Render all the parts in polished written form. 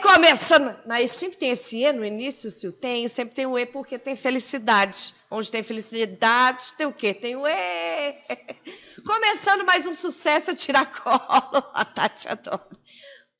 Começando. Mas sempre tem esse E no início, se o tem, sempre tem o E porque tem felicidade. Onde tem felicidade, tem o quê? Tem o E. Começando mais um sucesso a tiracolo. A Tati adora.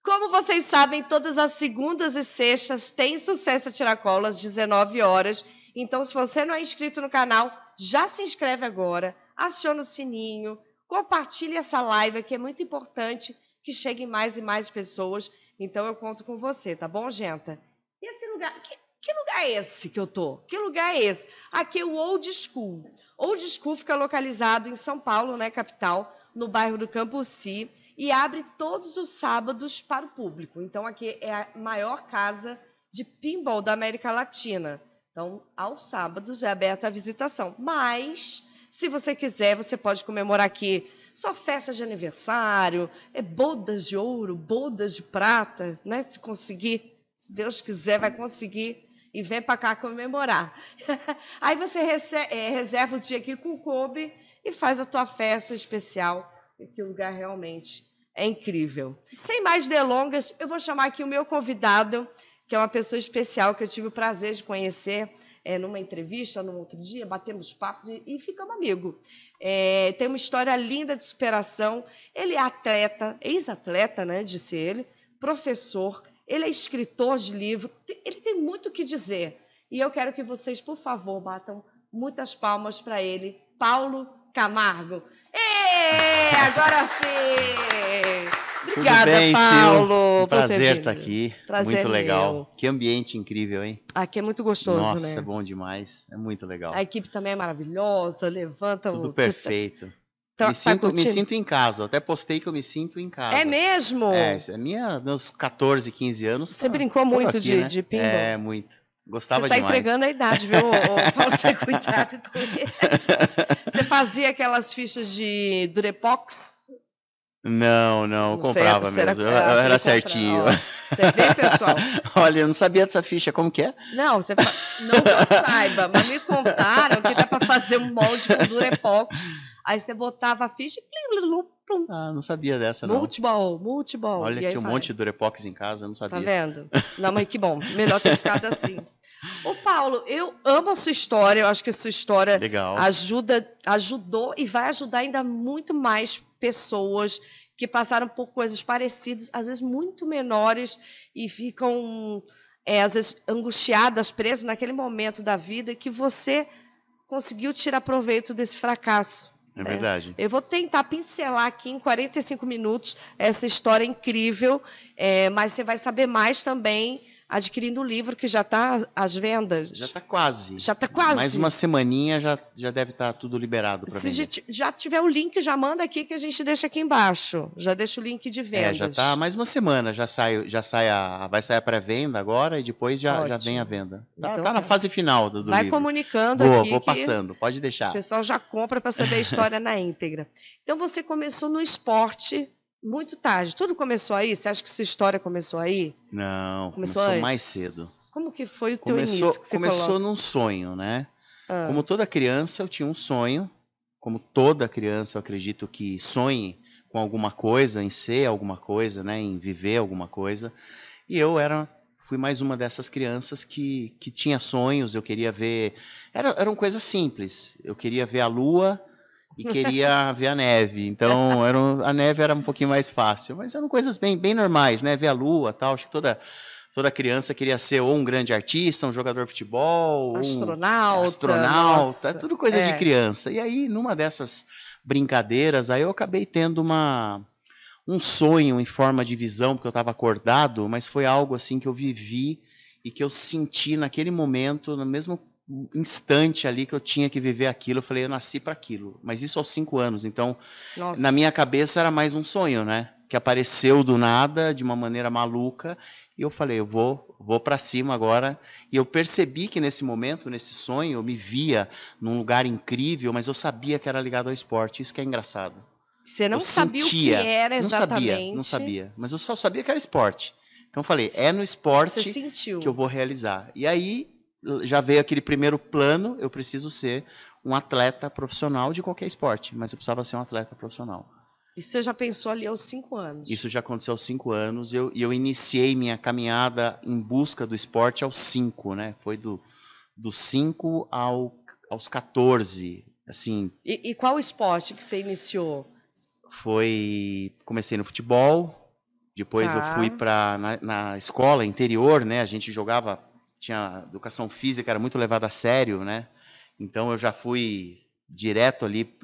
Como vocês sabem, todas as segundas e sextas tem sucesso a tiracolo às 19 horas. Então, se você não é inscrito no canal, já se inscreve agora, aciona o sininho, compartilhe essa live, que é muito importante que cheguem mais e mais pessoas. Então, eu conto com você, tá bom, gente? E esse lugar... Que lugar é esse que eu tô? Que lugar é esse? Aqui é o Old School. Old School fica localizado em São Paulo, né, capital, no bairro do Cambuci, e abre todos os sábados para o público. Então, aqui é a maior casa de pinball da América Latina. Então, aos sábados é aberta a visitação. Mas, se você quiser, você pode comemorar aqui só festa de aniversário, bodas de ouro, bodas de prata, né? Se conseguir, se Deus quiser, vai conseguir. E vem para cá comemorar. Aí você reserva o dia aqui com o Kobe e faz a tua festa especial. Que o lugar realmente é incrível. Sem mais delongas, eu vou chamar aqui o meu convidado, que é uma pessoa especial que eu tive o prazer de conhecer numa entrevista, num outro dia, batemos papos e ficamos amigos. Tem uma história linda de superação. Ele é atleta, ex-atleta, né, disse ele, professor, ele é escritor de livro, ele tem muito o que dizer. E eu quero que vocês, por favor, batam muitas palmas para ele, Paulo Camargo. Agora sim! Obrigada, tudo bem, Paulo. Sil? Um prazer estar aqui. Prazer muito legal. meu. Que ambiente incrível, hein? Aqui é muito gostoso, Nossa, né? é bom demais. É muito legal. A equipe também é maravilhosa, levanta tudo perfeito. Tá, me sinto em casa. Eu até postei que eu me sinto em casa. É mesmo? Meus 14, 15se anos. Você brincou muito aqui, de pinball? É, muito. Gostava demais. Você está entregando a idade, viu, Paulo? Você cuidado com ele. Você fazia aquelas fichas de Durepox? Não, eu comprava mesmo. Eu era certinho. Você vê, pessoal? Olha, eu não sabia dessa ficha, como que é? Não, não que eu saiba, mas me contaram que dá para fazer um molde com Durepox. Aí você botava a ficha e... não sabia dessa, não. Multiball. Olha, tinha um monte de Durepox em casa, eu não sabia. Tá vendo? Não, mas que bom. Melhor ter ficado assim. Ô, Paulo, eu amo a sua história. Eu acho que a sua história ajudou e vai ajudar ainda muito mais pessoas que passaram por coisas parecidas, às vezes muito menores, e ficam, às vezes, angustiadas, presas naquele momento da vida que você conseguiu tirar proveito desse fracasso. É verdade. Eu vou tentar pincelar aqui em 45 minutos essa história incrível, mas você vai saber mais também adquirindo o livro, que já está às vendas. Já está quase. Já está quase. Mais uma semaninha já deve estar tudo liberado para vender. Se já tiver o link, já manda aqui que a gente deixa aqui embaixo. Já deixa o link de vendas. Já está mais uma semana. vai sair a pré-venda agora e depois já vem a venda. Tá na fase final do livro. Vai comunicando aqui. Vou passando, pode deixar. O pessoal já compra para saber a história na íntegra. Então, você começou no esporte muito tarde. Tudo começou aí? Você acha que sua história começou aí? Não, começou mais cedo. Como que foi o teu início? Começou num sonho, né? Como toda criança, eu tinha um sonho. Como toda criança, eu acredito que sonhe com alguma coisa, em ser alguma coisa, né? Em viver alguma coisa. E eu fui mais uma dessas crianças que tinha sonhos. Eu queria ver... Eram coisas simples. Eu queria ver a lua e queria ver a neve. Então, a neve era um pouquinho mais fácil. Mas eram coisas bem normais, né? Ver a lua e tal. Acho que toda criança queria ser ou um grande artista, um jogador de futebol, astronauta, tudo coisa de criança. E aí, numa dessas brincadeiras, aí eu acabei tendo um sonho em forma de visão, porque eu estava acordado, mas foi algo assim que eu vivi e que eu senti naquele momento, no mesmo instante ali que eu tinha que viver aquilo. Eu falei, eu nasci para aquilo. Mas isso aos 5 anos. Então, na minha cabeça era mais um sonho, né? Que apareceu do nada, de uma maneira maluca. E eu falei, eu vou para cima agora. E eu percebi que nesse momento, nesse sonho, eu me via num lugar incrível, mas eu sabia que era ligado ao esporte. Isso que é engraçado. Você não sabia o que era exatamente? Não sabia. Mas eu só sabia que era esporte. Então eu falei, no esporte que eu vou realizar. E aí já veio aquele primeiro plano, eu preciso ser um atleta profissional de qualquer esporte. Mas eu precisava ser um atleta profissional. E você já pensou ali aos 5 anos? Isso já aconteceu aos 5 anos. E eu iniciei minha caminhada em busca do esporte aos 5, né? Foi dos 5 aos 14. Assim, E qual esporte que você iniciou? comecei no futebol, depois eu fui Tá. na escola interior, né? A gente jogava, tinha educação física, era muito levada a sério, né? Então eu já fui direto ali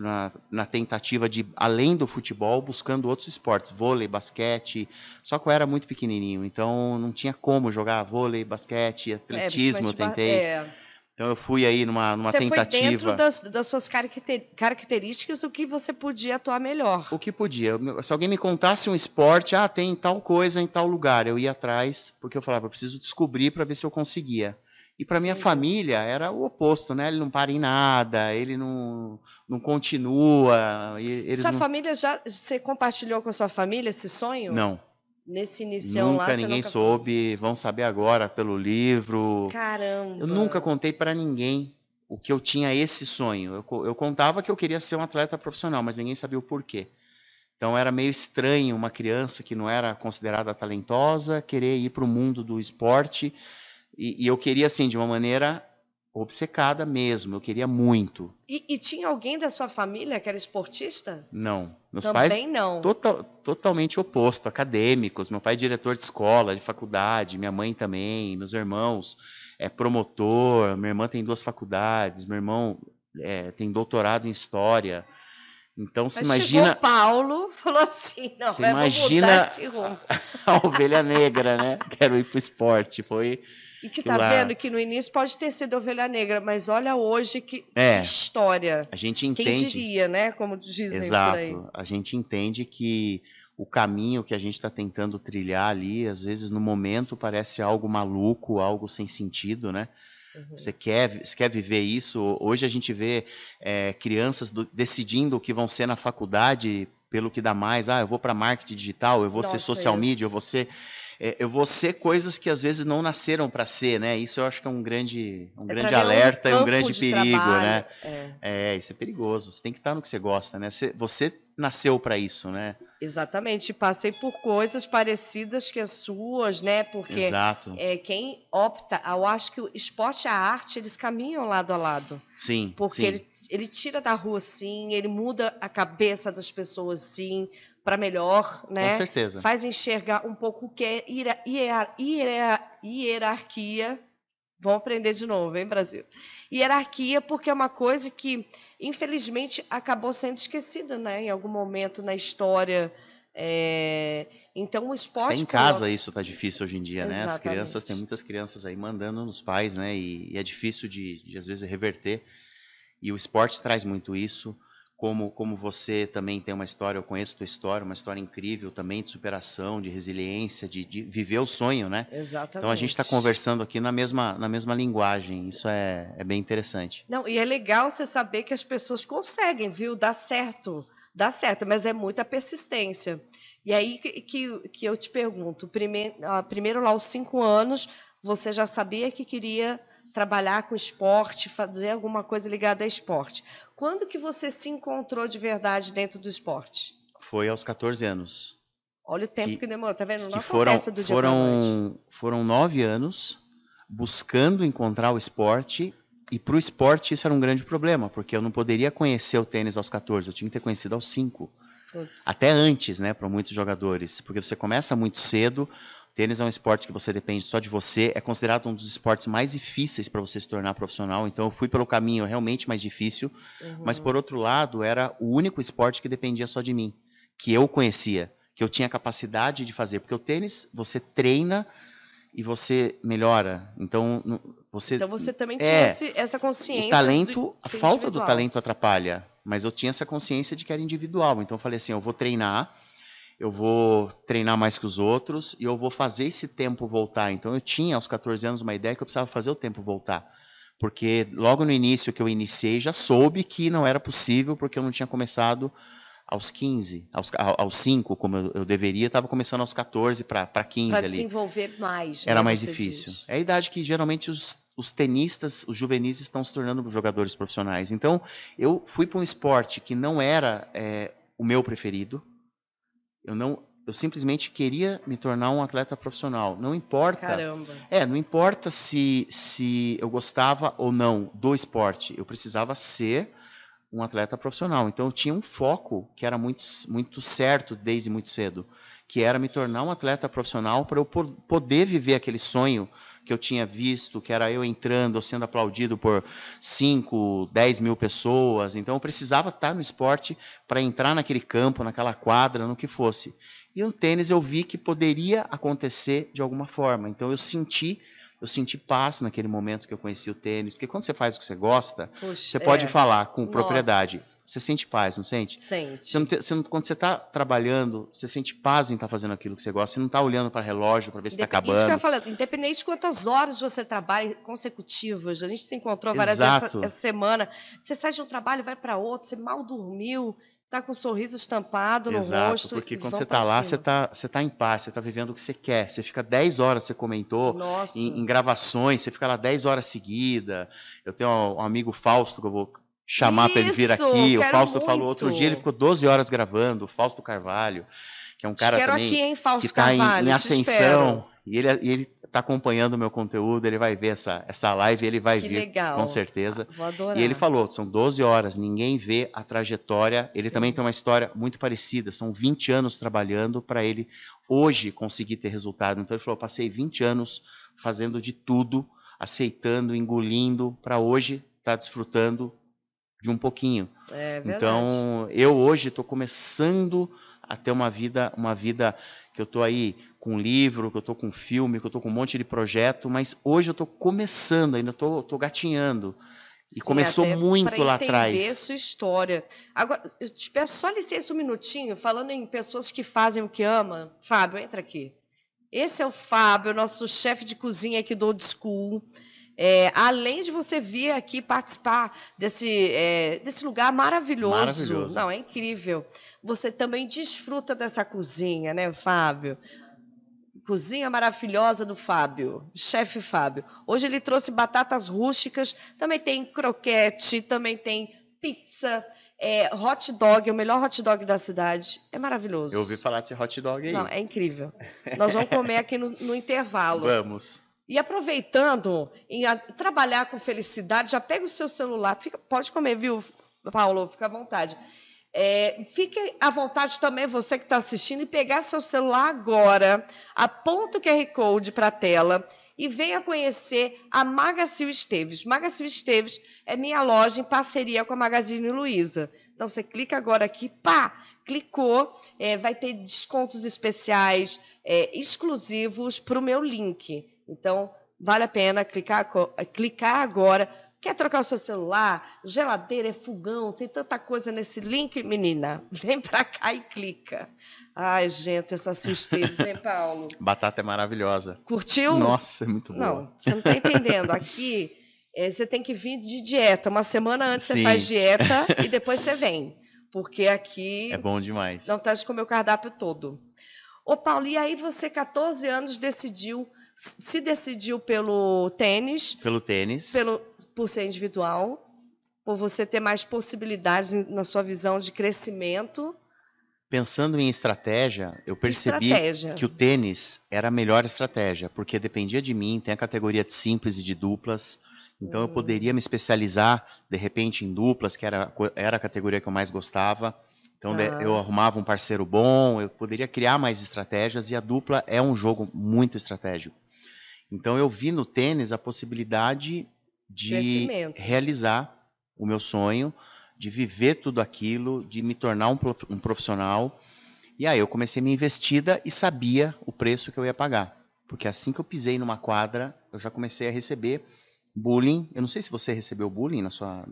na tentativa de, além do futebol, buscando outros esportes, vôlei, basquete, só que eu era muito pequenininho, então não tinha como jogar vôlei, basquete, atletismo, eu Principalmente. tentei. Então eu fui aí numa Você foi dentro tentativa. das suas características o que você podia atuar melhor. O que podia. Se alguém me contasse um esporte, tem tal coisa em tal lugar, eu ia atrás, porque eu falava, eu preciso descobrir para ver se eu conseguia. E para minha Entendi. família era o oposto, né? Ele não para em nada, ele não continua, eles Sua não. família você compartilhou com a sua família esse sonho? Não, Nesse inicião lá, nunca você ninguém nunca falou? soube, vão saber agora pelo livro. Eu nunca Caramba! contei para ninguém o que eu tinha esse sonho. Eu contava que eu queria ser um atleta profissional, mas ninguém sabia o porquê. Então era meio estranho uma criança que não era considerada talentosa querer ir para o mundo do esporte. E eu queria, assim, de uma maneira obcecada mesmo. Eu queria muito. E tinha alguém da sua família que era esportista? Não. Meus pais, Também não. totalmente oposto, acadêmicos. Meu pai é diretor de escola, de faculdade. Minha mãe também. Meus irmãos é promotor. Minha irmã tem 2 faculdades. Meu irmão tem doutorado em história. Então, Aí chegou o imagina. Paulo, falou assim, não, Você eu vou mudar imagina esse rumo. a ovelha negra, né? Quero ir pro esporte. Foi E que aquilo tá lá. vendo que no início pode ter sido ovelha negra, mas olha hoje que É, história. a gente Quem entende, diria, né? Como dizem por aí. exato, a gente entende que o caminho que a gente está tentando trilhar ali, às vezes no momento parece algo maluco, algo sem sentido, né? Você quer viver isso? Hoje a gente vê crianças decidindo o que vão ser na faculdade pelo que dá mais. Eu vou para marketing digital, eu vou ser Nossa, social media, eu vou ser coisas que às vezes não nasceram para ser, né? Isso eu acho que é um grande, um é para grande ver onde o alerta e um campo grande de perigo, trabalho. né? Isso é perigoso. Você tem que estar no que você gosta, né? Você nasceu para isso, né? Exatamente, passei por coisas parecidas que as suas, né? Porque Exato. quem opta, eu acho que o esporte e a arte, eles caminham lado a lado. Sim, Porque sim. ele tira da rua, sim, ele muda a cabeça das pessoas, sim, para melhor, Com né? certeza. Faz enxergar um pouco o que é hierarquia. Vamos aprender de novo, hein, Brasil? Hierarquia, porque é uma coisa que, infelizmente, acabou sendo esquecida, né? Em algum momento na história. Então, o Até esporte em casa coloca. isso tá difícil hoje em dia, né? As crianças, tem Exatamente. muitas crianças aí mandando nos pais, né? E é difícil de às vezes reverter. E o esporte traz muito isso. Como você também tem uma história, eu conheço tua história, uma história incrível também de superação, de resiliência, de viver o sonho, né? Então a gente está Exatamente. conversando aqui na mesma linguagem. Isso é bem interessante. Não, e é legal você saber que as pessoas conseguem, viu? Dá certo, mas é muita persistência. E aí que eu te pergunto, primeiro lá aos 5 anos, você já sabia que queria trabalhar com esporte, fazer alguma coisa ligada a esporte. Quando que você se encontrou de verdade dentro do esporte? Foi aos 14 anos Olha o tempo que, que demorou, tá vendo? Não que foram, acontece do dia para a noite. foram 9 anos buscando encontrar o esporte. E para o esporte isso era um grande problema, porque eu não poderia conhecer o tênis aos 14, eu tinha que ter conhecido aos 5. Até Putz. antes, né, para muitos jogadores, porque você começa muito cedo. O tênis é um esporte que você depende só de você, é considerado um dos esportes mais difíceis para você se tornar profissional. Então eu fui pelo caminho realmente mais difícil, mas por outro lado, era o único esporte que dependia só de mim, que eu conhecia, que eu tinha capacidade de fazer, porque o tênis você treina e você melhora. Então você Então você também tinha é essa o consciência de talento, a ser falta do individual. talento atrapalha, mas eu tinha essa consciência de que era individual. Então eu falei assim, eu vou treinar mais que os outros e eu vou fazer esse tempo voltar. Então eu tinha aos 14 anos uma ideia que eu precisava fazer o tempo voltar. Porque logo no início que eu iniciei, já soube que não era possível, porque eu não tinha começado aos 15, aos 5, como eu deveria, estava começando aos 14 para Para 15 ali. desenvolver mais, Era né? mais Você difícil. diz. É a idade que geralmente os tenistas, os juvenis estão se tornando jogadores profissionais. Então, eu fui para um esporte que não era o meu preferido, Eu simplesmente queria me tornar um atleta profissional. Não importa. Caramba. Não importa se eu gostava ou não do esporte. Eu precisava ser um atleta profissional. Então eu tinha um foco que era muito, muito certo desde muito cedo, que era me tornar um atleta profissional para eu poder viver aquele sonho que eu tinha visto, que era eu entrando, ou sendo aplaudido por 5, 10 mil pessoas. Então eu precisava estar no esporte para entrar naquele campo, naquela quadra, no que fosse. E no tênis eu vi que poderia acontecer de alguma forma. Então eu senti paz naquele momento que eu conheci o tênis, porque quando você faz o que você gosta, você pode falar com propriedade. Você sente paz, não sente? Sente. Quando você está trabalhando, você sente paz em estar fazendo aquilo que você gosta. Você não está olhando para o relógio para ver se está acabando. Isso que eu ia falar, independente de quantas horas você trabalha consecutivas, a gente se encontrou várias vezes essa semana, você sai de um trabalho, vai para outro, você mal dormiu, tá com um sorriso estampado no rosto. Porque quando você está lá, você tá em paz, você está vivendo o que você quer. Você fica 10 horas, você comentou, em gravações, você fica lá 10 horas seguidas. Eu tenho um amigo Fausto, que eu vou chamar para ele vir aqui. O Fausto falou, outro dia ele ficou 12 horas gravando, o Fausto Carvalho, que é um cara também aqui, hein, Fausto que está em ascensão. E ele está acompanhando o meu conteúdo, ele vai ver essa live, ele vai vir, legal. Com certeza. Vou adorar. E ele falou, são 12 horas, ninguém vê a trajetória. Ele também tem uma história muito parecida, são 20 anos trabalhando para ele hoje conseguir ter resultado. Então ele falou, passei 20 anos fazendo de tudo, aceitando, engolindo, para hoje estar desfrutando de um pouquinho. É verdade. Então, eu hoje estou começando a ter uma vida que eu estou aí com livro, que eu estou com filme, que eu estou com um monte de projeto, mas hoje eu estou começando, ainda estou gatinhando. E começou muito lá atrás. Entender sua história. Agora, eu te peço só licença um minutinho, falando em pessoas que fazem o que ama. Fábio, entra aqui. Esse é o Fábio, nosso chefe de cozinha aqui do Old School. Além de você vir aqui participar desse lugar maravilhoso. Não, é incrível. Você também desfruta dessa cozinha, né, Fábio? Cozinha maravilhosa do Fábio, chefe Fábio. Hoje ele trouxe batatas rústicas, também tem croquete, também tem pizza, hot dog, o melhor hot dog da cidade. É maravilhoso. Eu ouvi falar desse hot dog aí. Não, é incrível. Nós vamos comer aqui no intervalo. Vamos. E aproveitando em trabalhar com felicidade, já pega o seu celular, pode comer, viu, Paulo? Fica à vontade. Fique à vontade também, você que está assistindo, e pegar seu celular agora, aponta o QR Code para a tela e venha conhecer a Magacil Esteves. Magacil Esteves é minha loja em parceria com a Magazine Luiza. Então, você clica agora aqui, clicou, vai ter descontos especiais, exclusivos para o meu link. Então, vale a pena clicar agora. Quer trocar o seu celular? Geladeira, fogão, tem tanta coisa nesse link, menina. Vem para cá e clica. Ai, gente, essa Esteves, hein, Paulo? Batata é maravilhosa. Curtiu? Nossa, é muito boa. Não, você não está entendendo. Aqui, você tem que vir de dieta. Uma semana antes você faz dieta e depois você vem. Porque aqui... É bom demais. Não tá de comer o cardápio todo. Ô, Paulo, e aí você, 14 anos, se decidiu pelo tênis. Pelo tênis. Por ser individual, por você ter mais possibilidades na sua visão de crescimento. Pensando em estratégia, eu percebi que o tênis era a melhor estratégia, porque dependia de mim, tem a categoria de simples e de duplas, então eu poderia me especializar, de repente, em duplas, que era a categoria que eu mais gostava. Então eu arrumava um parceiro bom, eu poderia criar mais estratégias, e a dupla é um jogo muito estratégico. Então eu vi no tênis a possibilidade de realizar o meu sonho, de viver tudo aquilo, de me tornar um profissional. E aí eu comecei minha investida e sabia o preço que eu ia pagar. Porque assim que eu pisei numa quadra, eu já comecei a receber bullying. Eu não sei se você recebeu bullying na sua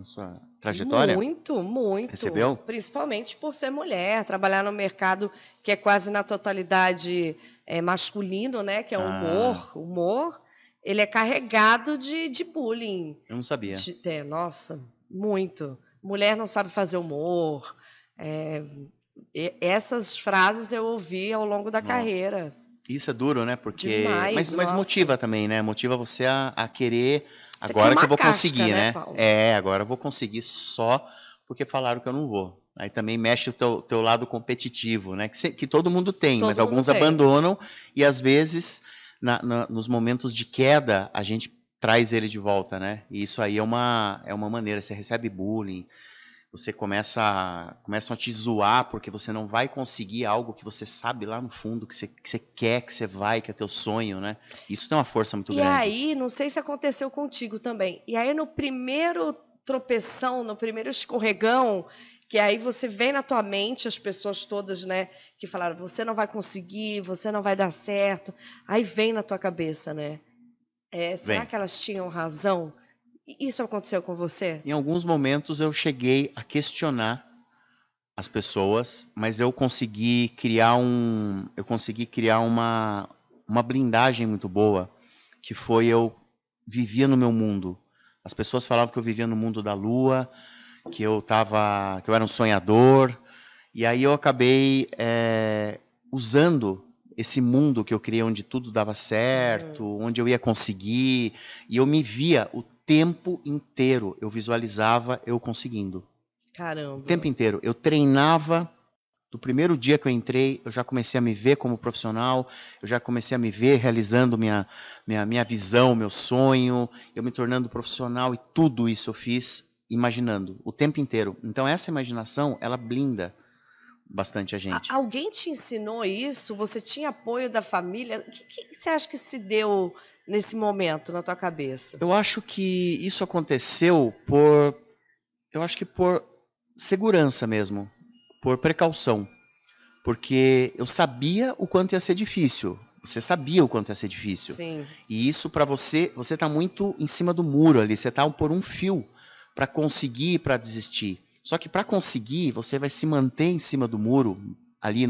trajetória. Muito, muito. Recebeu? Principalmente por ser mulher, trabalhar no mercado que é quase na totalidade masculino, né? Que é o humor. Ele é carregado de bullying. Eu não sabia. Nossa, muito. Mulher não sabe fazer humor. Essas frases eu ouvi ao longo da carreira. Isso é duro, né? Porque demais, mas motiva também, né? Motiva você a querer. Você agora que eu vou casca, conseguir, né? Paulo? Agora eu vou conseguir só porque falaram que eu não vou. Aí também mexe o teu lado competitivo, né? Que todo mundo tem, mas Todo mundo alguns tem. abandonam e às vezes nos momentos de queda a gente traz ele de volta, né? E isso aí é uma maneira. Você recebe bullying, você começam a te zoar porque você não vai conseguir algo que você sabe lá no fundo que você quer, que você vai, que é teu sonho, né? Isso tem uma força muito E grande. aí, não sei se aconteceu contigo também. E aí, no primeiro tropeção, no primeiro escorregão, que aí você vem na tua mente as pessoas todas, né, que falaram, você não vai conseguir, você não vai dar certo. Aí vem na tua cabeça, né? Será Vem. que elas tinham razão? Isso aconteceu com você? Em alguns momentos eu cheguei a questionar as pessoas, mas eu consegui criar uma blindagem muito boa, que foi eu vivia no meu mundo. As pessoas falavam que eu vivia no mundo da lua, que eu era um sonhador, e aí eu acabei usando esse mundo que eu criei, onde tudo dava certo, onde eu ia conseguir, e eu me via o tempo inteiro, eu visualizava eu conseguindo. O Caramba. tempo inteiro. Eu treinava. Do primeiro dia que eu entrei, eu já comecei a me ver como profissional, eu já comecei a me ver realizando minha visão, meu sonho, eu me tornando profissional, e tudo isso eu fiz imaginando, o tempo inteiro. Então essa imaginação, ela blinda bastante a gente. Alguém te ensinou isso? Você tinha apoio da família? O que você acha que se deu nesse momento na tua cabeça? Eu acho que isso aconteceu por segurança mesmo, por precaução. Porque eu sabia o quanto ia ser difícil. Você sabia o quanto ia ser difícil. Sim. E isso para você está muito em cima do muro ali, você está por um fio para conseguir, para desistir. Só que para conseguir, você vai se manter em cima do muro, ali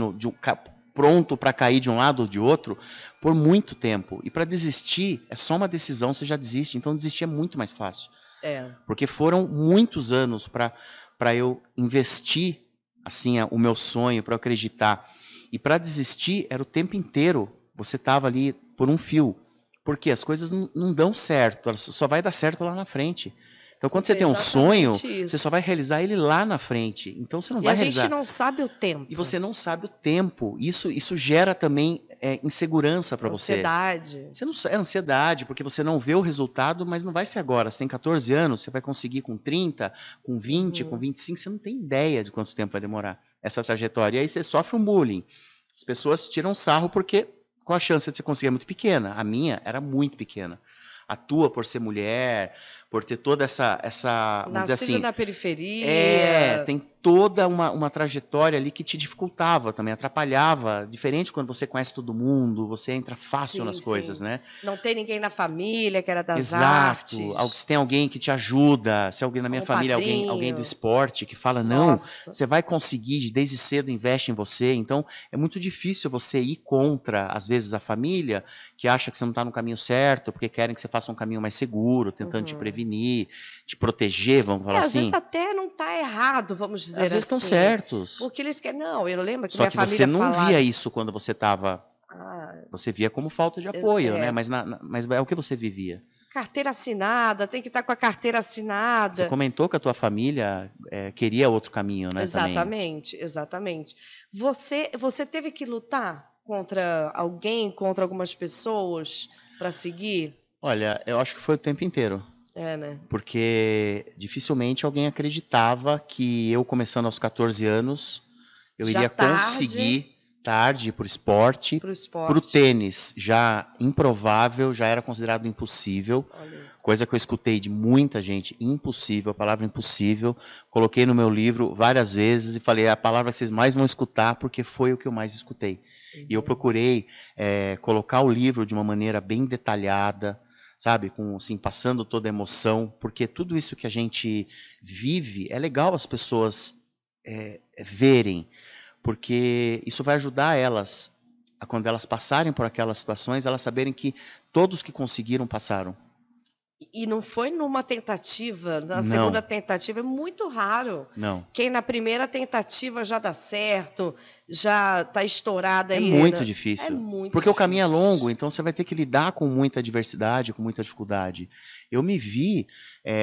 pronto para cair de um lado ou de outro, por muito tempo. E para desistir, é só uma decisão, você já desiste. Então desistir é muito mais fácil. Porque foram muitos anos para eu investir assim o meu sonho, para eu acreditar. E para desistir era o tempo inteiro. Você estava ali por um fio. Porque as coisas não dão certo, só vai dar certo lá na frente. Então, quando você tem um sonho, você só vai realizar ele lá na frente. Então, você não vai realizar. E a gente não sabe o tempo. E você não sabe o tempo. Isso gera também insegurança para você. Ansiedade. É ansiedade, porque você não vê o resultado, mas não vai ser agora. Você tem 14 anos, você vai conseguir com 30, com 20, com 25. Você não tem ideia de quanto tempo vai demorar essa trajetória. E aí você sofre um bullying. As pessoas tiram sarro porque com a chance de você conseguir é muito pequena. A minha era muito pequena. A tua, por ser mulher, por ter toda essa vamos dizer assim, na periferia. Tem toda uma trajetória ali que te dificultava também, atrapalhava. Diferente quando você conhece todo mundo, você entra fácil nas coisas, né? Não tem ninguém na família que era das artes. Exato. Se tem alguém que te ajuda, se alguém na minha família, alguém do esporte que fala, não, você vai conseguir, desde cedo investe em você. Então, é muito difícil você ir contra, às vezes, a família, que acha que você não está no caminho certo, porque querem que você faça um caminho mais seguro, tentando te prevenir, te proteger, vamos falar assim. Às vezes até não está errado, vamos dizer assim. Às vezes estão certos. Porque eles querem... Não, eu lembro que só minha que família você não via isso quando você estava... Você via como falta de apoio, né? Mas é o que você vivia. Carteira assinada, tem que estar com a carteira assinada. Você comentou que a tua família queria outro caminho, né? Exatamente, também. Exatamente. Você teve que lutar contra alguém, contra algumas pessoas para seguir? Olha, eu acho que foi o tempo inteiro. Né? Porque dificilmente alguém acreditava que eu, começando aos 14 anos, eu iria conseguir tarde para o esporte, para o tênis, já improvável, já era considerado impossível, coisa que eu escutei de muita gente, impossível, a palavra impossível, coloquei no meu livro várias vezes e falei, a palavra que vocês mais vão escutar, porque foi o que eu mais escutei. E eu procurei colocar o livro de uma maneira bem detalhada, sabe, assim, passando toda a emoção, porque tudo isso que a gente vive, é legal as pessoas verem, porque isso vai ajudar elas, quando elas passarem por aquelas situações, elas saberem que todos que conseguiram passaram. E não foi numa tentativa, na segunda tentativa, é muito raro. Não. Quem na primeira tentativa já dá certo, já está estourada aí. É muito difícil. É muito porque difícil. O caminho é longo, então você vai ter que lidar com muita adversidade, com muita dificuldade. Eu me vi,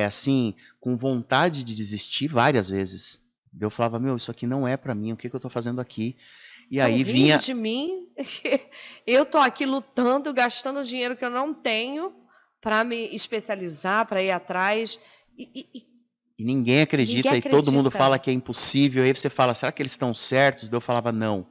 assim, com vontade de desistir várias vezes. Eu falava, meu, isso aqui não é para mim, o que eu tô fazendo aqui? E Tão aí rindo vinha... de mim. Eu tô aqui lutando, gastando dinheiro que eu não tenho para me especializar, para ir atrás. E ninguém Ninguém acredita, e todo mundo acredita. fala que é impossível. Aí você fala, será que eles estão certos? Daí eu falava, não.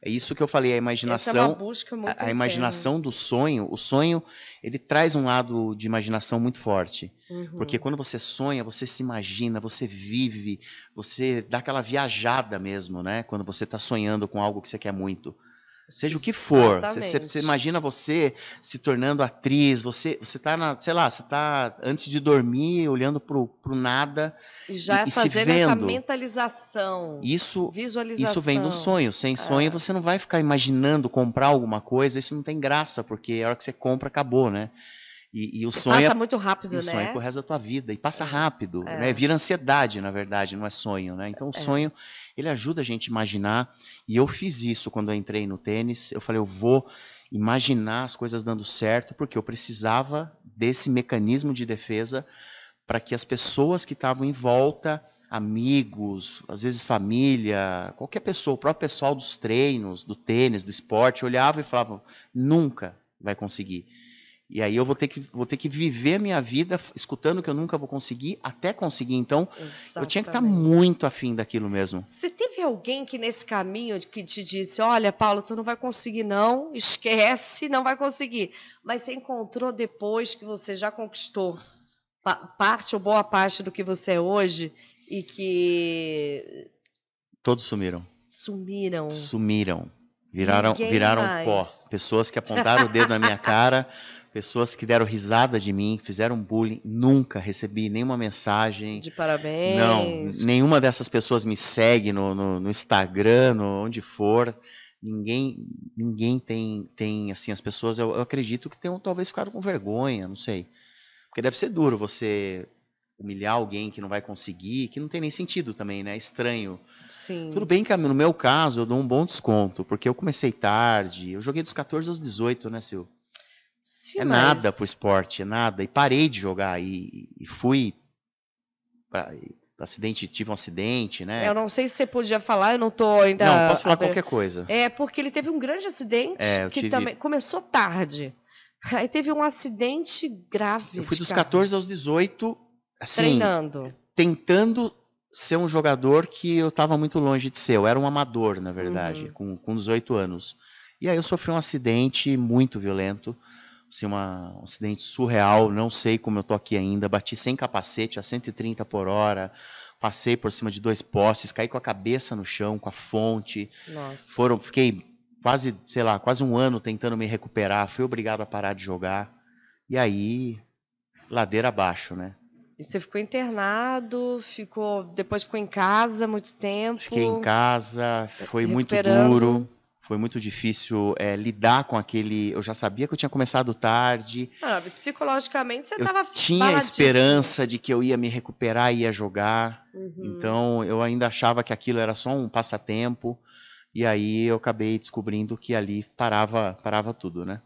É isso que eu falei, a Essa é uma imaginação, busca muito a interna. imaginação do sonho, o sonho, ele traz um lado de imaginação muito forte. Porque Uhum. quando você sonha, você se imagina, você vive, você dá aquela viajada mesmo, né? Quando você está sonhando com algo que você quer muito. Seja o que for, você Exatamente. imagina você se tornando atriz, você tá sei lá, você tá antes de dormir olhando pro nada E já é e se fazendo essa vendo. mentalização, Isso vem do visualização. sonho. Sem sonho É. você não vai ficar imaginando comprar alguma coisa, isso não tem graça, porque a hora que você compra acabou, né? E o E sonho passa é muito e o rápido, sonho é pro né? resto da tua vida. E passa rápido, né? É, Vira ansiedade, na verdade, não é sonho, né? Então o é. sonho, ele ajuda a gente a imaginar. E eu fiz isso quando eu entrei no tênis. Eu falei, eu vou imaginar as coisas dando certo, porque eu precisava desse mecanismo de defesa para que as pessoas que estavam em volta, amigos, às vezes família, qualquer pessoa, o próprio pessoal dos treinos, do tênis, do esporte, olhava e falava, nunca vai conseguir. E aí eu vou ter que viver a minha vida escutando que eu nunca vou conseguir, até conseguir. Então, eu tinha que estar Exatamente. muito afim daquilo mesmo. Você teve alguém que nesse caminho que te disse, olha, Paulo, tu não vai conseguir não, esquece, não vai conseguir. Mas você encontrou depois que você já conquistou parte ou boa parte do que você é hoje e que Todos sumiram. sumiram. Sumiram. Ninguém Viraram pó. mais. Pessoas que apontaram o dedo na minha cara, pessoas que deram risada de mim, fizeram bullying. Nunca recebi nenhuma mensagem. De Não, parabéns. nenhuma dessas pessoas me segue no Instagram, onde for. Ninguém tem assim, as pessoas, eu acredito que tenham talvez ficado com vergonha, não sei. Porque deve ser duro você humilhar alguém que não vai conseguir, que não tem nem sentido também, né? É estranho. Tudo Sim. bem que no meu caso eu dou um bom desconto, porque eu comecei tarde, eu joguei dos 14 aos 18, né, Sil? Sim, É nada pro mas esporte, é nada. E parei de jogar e fui para acidente, tive um acidente, né? eu não sei se você podia falar, eu não estou Não, ainda. posso falar qualquer coisa. É porque ele teve um grande acidente Eu que tive, também começou tarde. Aí teve um acidente eu grave fui de dos carro, 14 aos 18, assim, treinando. tentando ser um jogador que eu estava muito longe de ser. Eu era um amador, na verdade, Uhum. com 18 anos. E aí eu sofri um acidente muito violento, assim, um acidente surreal, não sei como eu tô aqui ainda, bati sem capacete a 130 por hora, passei por cima de 2 postes, caí com a cabeça no chão, com a fonte. Nossa. Fiquei quase, sei lá, quase um ano tentando me recuperar, fui obrigado a parar de jogar. E aí, ladeira abaixo, né? E você ficou internado, depois ficou em casa muito Fiquei em tempo, casa, foi muito recuperando. duro, foi muito difícil lidar com aquele. Eu já sabia que eu tinha começado tarde, Ah, psicologicamente você eu estava tinha a baladíssimo. esperança de que eu ia me recuperar e ia jogar, Uhum. então eu ainda achava que aquilo era só um passatempo, e aí eu acabei descobrindo que ali parava tudo, né?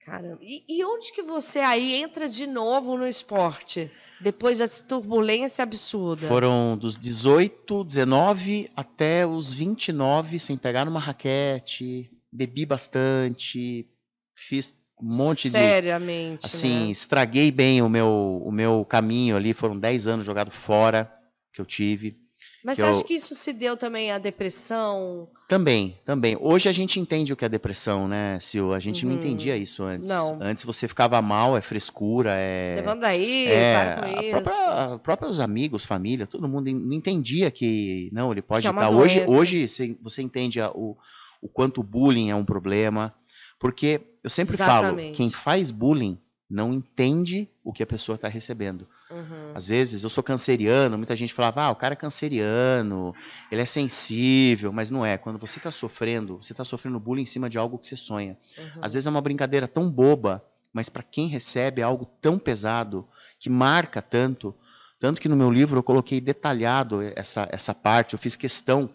Caramba. E onde que você aí entra de novo no esporte? Depois dessa turbulência absurda? Foram dos 18, 19 até os 29, sem pegar numa raquete, bebi bastante, fiz um monte de. Seriamente, Assim, né? estraguei bem o meu caminho ali, foram 10 anos jogado fora que eu tive. Mas Que você acha eu que isso se deu também à depressão? também. Hoje a gente entende o que é depressão, né, Sil? A gente não entendia Uhum. isso antes. Não. Antes você ficava mal, é frescura, Levanta aí, para com isso. próprios amigos, família, todo mundo não entendia que não, ele Que pode é uma estar. doença. Hoje você entende o quanto o bullying é um problema, porque eu sempre falo, quem Exatamente. faz bullying não entende o que a pessoa está recebendo. Uhum. Às vezes eu sou canceriano, muita gente falava, o cara é canceriano, ele é sensível, mas não é. Quando você está sofrendo bullying em cima de algo que você sonha. Às Uhum. vezes é uma brincadeira tão boba, mas para quem recebe é algo tão pesado, que marca tanto. Tanto que no meu livro eu coloquei detalhado essa parte, eu fiz questão,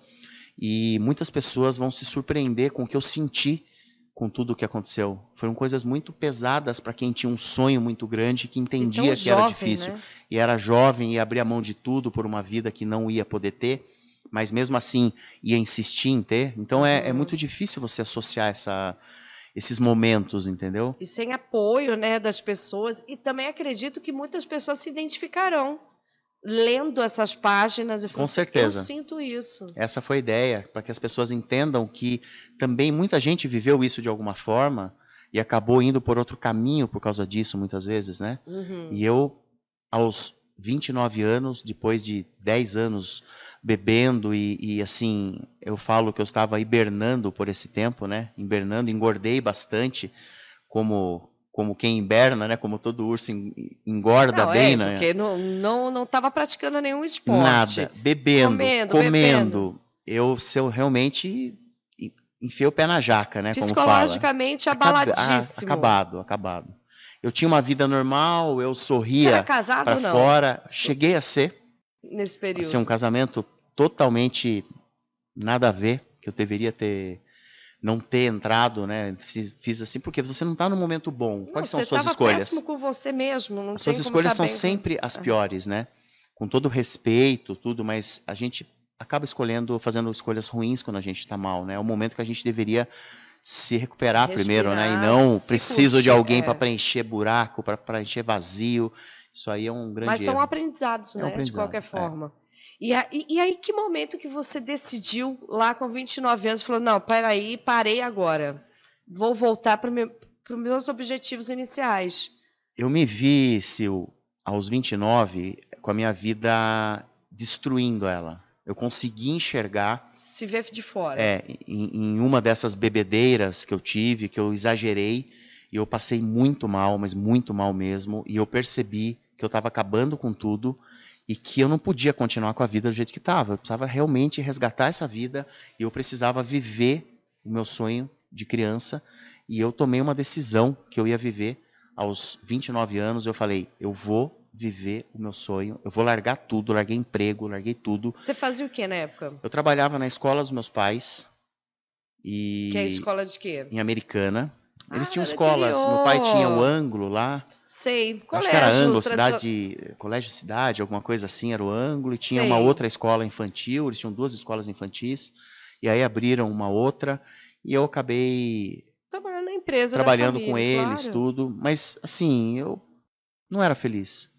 e muitas pessoas vão se surpreender com o que eu senti com tudo o que aconteceu. Foram coisas muito pesadas para quem tinha um sonho muito grande, que entendia que era difícil. Né? E era jovem e abria mão de tudo por uma vida que não ia poder ter, mas mesmo assim ia insistir em ter. Então é muito difícil você associar esses momentos, entendeu? E sem apoio, né, das pessoas. E também acredito que muitas pessoas se identificarão lendo essas páginas. Com certeza. Eu sinto isso. Essa foi a ideia, para que as pessoas entendam que também muita gente viveu isso de alguma forma e acabou indo por outro caminho por causa disso, muitas vezes, né? E eu, aos 29 anos, depois de 10 anos bebendo e assim, eu falo que eu estava hibernando por esse tempo, né? Hibernando, engordei bastante, como quem hiberna, né? Como todo urso engorda bem, né? Porque não estava praticando nenhum esporte. Nada, bebendo, comendo. Se eu realmente enfiei o pé na jaca, né? Psicologicamente abaladíssimo. Acabado. Eu tinha uma vida normal, eu sorria. Você era casado pra ou não? Fora. Cheguei a ser. Nesse período. Assim, um casamento totalmente nada a ver, que eu deveria não ter entrado, né? Fiz assim, porque você não está no momento bom. Quais são as suas escolhas? Você estava péssimo com você mesmo. Não as suas escolhas são sempre as piores, né? Com todo respeito, tudo, mas a gente acaba fazendo escolhas ruins quando a gente está mal, né? É o momento que a gente deveria se recuperar primeiro, né? E não preciso de alguém para preencher buraco, para preencher vazio. Isso aí é um grande Mas são erro. aprendizados, né? De qualquer forma. E aí, que momento que você decidiu, lá com 29 anos, falou, não, peraí, parei agora. Vou voltar para os meus objetivos iniciais. Eu me vi, Sil, aos 29, com a minha vida destruindo ela. Eu consegui enxergar... Se ver de fora. Em uma dessas bebedeiras que eu tive, que eu exagerei, e eu passei muito mal, mas muito mal mesmo, e eu percebi que eu estava acabando com tudo, e que eu não podia continuar com a vida do jeito que estava. Eu precisava realmente resgatar essa vida, e eu precisava viver o meu sonho de criança, e eu tomei uma decisão que eu ia viver aos 29 anos. Eu falei, eu vou viver o meu sonho, eu vou largar tudo, larguei emprego, larguei tudo. Você fazia o que na época? Eu trabalhava na escola dos meus pais. Que é escola de quê? Em Americana. Eles tinham escolas, meu pai tinha o Ângulo lá. Sei, colégio. Acho que era Ângulo, Colégio Cidade, alguma coisa assim, era o Ângulo. E tinha uma outra escola infantil, eles tinham 2 escolas infantis. E aí abriram uma outra, e eu acabei... Trabalhando na empresa trabalhando da família, com eles, claro. tudo. Mas, assim, eu não era feliz,